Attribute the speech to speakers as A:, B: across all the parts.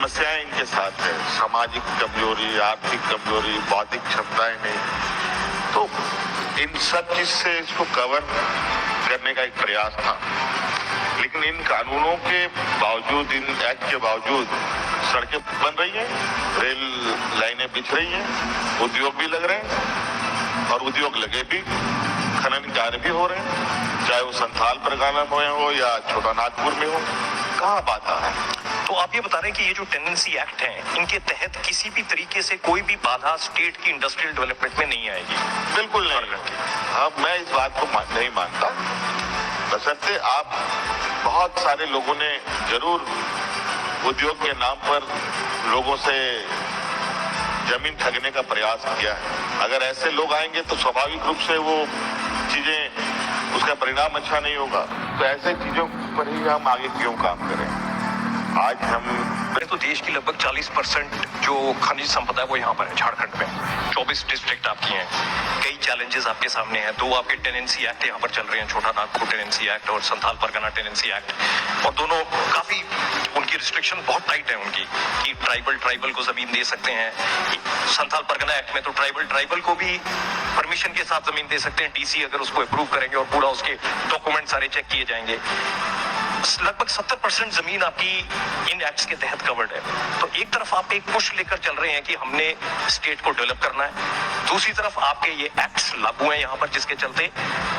A: समस्याएं इनके साथ है, सामाजिक कमजोरी, आर्थिक कमजोरी, बौद्धिक क्षमताएं नहीं, तो इन सब चीज से इसको कवर करने का एक प्रयास था। लेकिन इन कानूनों के बावजूद, इन एक्ट के बावजूद सड़कें बन रही हैं, रेल लाइनें बिछ रही हैं, उद्योग भी लग रहे हैं और उद्योग लगे भी, खनन कार्य भी हो रहे हैं, चाहे वो संथाल परगना में हो या छोटा नागपुर में हो। कहाँ बाधा है?
B: तो आप ये बता रहे हैं कि ये जो टेनेंसी एक्ट है, इनके तहत किसी भी तरीके से कोई भी बाधा स्टेट की इंडस्ट्रियल डेवलपमेंट में नहीं आएगी?
A: बिल्कुल नहीं। अब मैं इस बात को नहीं मानता। बशर्ते आप बहुत सारे लोगों ने जरूर उद्योग के नाम पर लोगों से जमीन ठगने का प्रयास किया है। अगर ऐसे लोग आएंगे तो स्वाभाविक रूप से वो चीजें, उसका परिणाम अच्छा नहीं होगा। तो ऐसे चीजों पर ही हम आगे क्यों काम करें? आज हम
B: तो देश की लगभग 40% जो खनिज संपदा है वो यहाँ पर है, झारखंड में। 24 डिस्ट्रिक्ट आपकी हैं, कई चैलेंजेस आपके सामने हैं। दो आपके टेनेंसी एक्ट यहाँ पर चल रहे हैं, छोटा नागपुर टेनेंसी एक्ट और संथाल परगना टेनेंसी एक्ट, और दोनों काफी उनकी रिस्ट्रिक्शन बहुत टाइट है उनकी, कि ट्राइबल को जमीन दे सकते हैं। संथाल परगना एक्ट में तो ट्राइबल को भी परमिशन के साथ जमीन दे सकते हैं, डीसी अगर उसको अप्रूव करेंगे और पूरा उसके डॉक्यूमेंट सारे चेक किए जाएंगे। लगभग 70% जमीन आपकी इन एक्ट्स के तहत कवर्ड है। तो एक तरफ आप एक पुश लेकर चल रहे हैं कि हमने स्टेट को डेवलप करना है, दूसरी तरफ आपके ये एक्ट्स लागू हैं यहाँ पर, जिसके चलते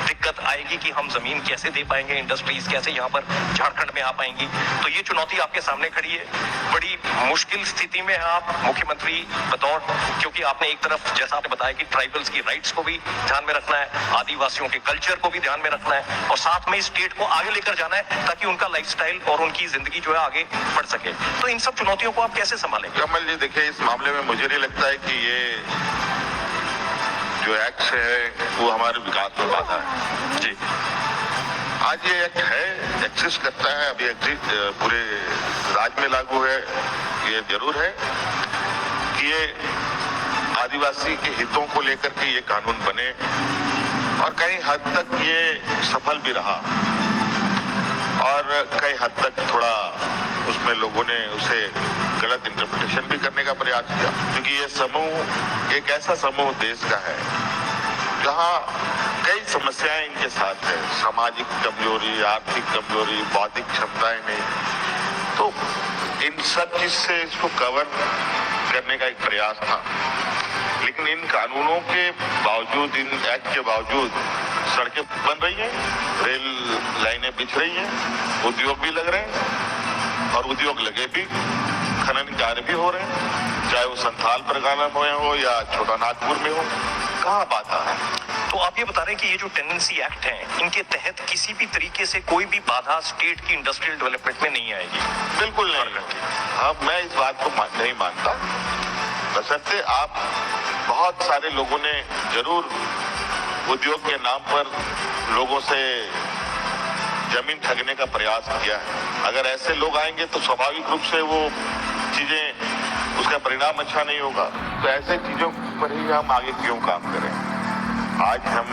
B: दिक्कत आएगी कि हम जमीन कैसे दे पाएंगे, इंडस्ट्रीज कैसे यहाँ पर झारखंड में आ पाएंगी। तो ये चुनौती आपके सामने खड़ी है। बड़ी मुश्किल स्थिति में है आप मुख्यमंत्री बतौर, क्योंकि आपने एक तरफ जैसा आपने बताया कि ट्राइबल्स की राइट्स को भी ध्यान में रखना है, आदिवासियों के कल्चर को भी ध्यान में रखना है, और साथ में स्टेट को आगे लेकर जाना है ताकि उनका लाइफस्टाइल और उनकी जिंदगी जो है आगे बढ़ सके। तो इन सब चुनौतियों को आप कैसे संभालेंगे?
A: कमल जी, देखिए, इस मामले में मुझे नहीं लगता है कि ये जो एक्ट है वो हमारे विकास में बाधा है।
B: जी,
A: आज ये एक्ट है, एग्जिस्ट करता है, अभी एग्जिस्ट पूरे राज्य में लागू है। ये जरूर है कि ये आदिवासी के हितों को लेकर के ये कानून बने, और कई हद तक ये सफल भी रहा, और कई हद तक थोड़ा उसमें लोगों ने उसे गलत इंटरप्रिटेशन भी करने का प्रयास किया। क्योंकि ये समूह एक ऐसा समूह देश का है जहां कई समस्याएं इनके साथ है, सामाजिक कमजोरी, आर्थिक कमजोरी, बौद्धिक क्षमताएं नहीं, तो इन सब चीज से इसको कवर करने का एक प्रयास था। लेकिन इन कानूनों के बावजूद, इन एक्ट के बावजूद सड़कें बन रही हैं, रेल लाइनें बिछ रही हैं, उद्योग भी लग रहे हैं और उद्योग लगे भी, खनन कार्य भी हो रहे हैं, चाहे वो संथाल परगना में हो या छोटा नागपुर में हो। कहाँ बाधा है?
B: तो आप ये बता रहे हैं कि ये जो टेनेंसी एक्ट है, इनके तहत किसी भी तरीके से कोई भी बाधा स्टेट की इंडस्ट्रियल डेवलपमेंट में नहीं आएगी?
A: बिल्कुल नहीं। अब मैं इस बात को नहीं मानता। बशर्ते आप बहुत सारे लोगों ने जरूर उद्योग के नाम पर लोगों से जमीन ठगने का प्रयास किया है। अगर ऐसे लोग आएंगे तो स्वाभाविक रूप से वो चीजें, उसका परिणाम अच्छा नहीं होगा। तो ऐसे चीजों पर ही हम आगे क्यों काम करें? आज हम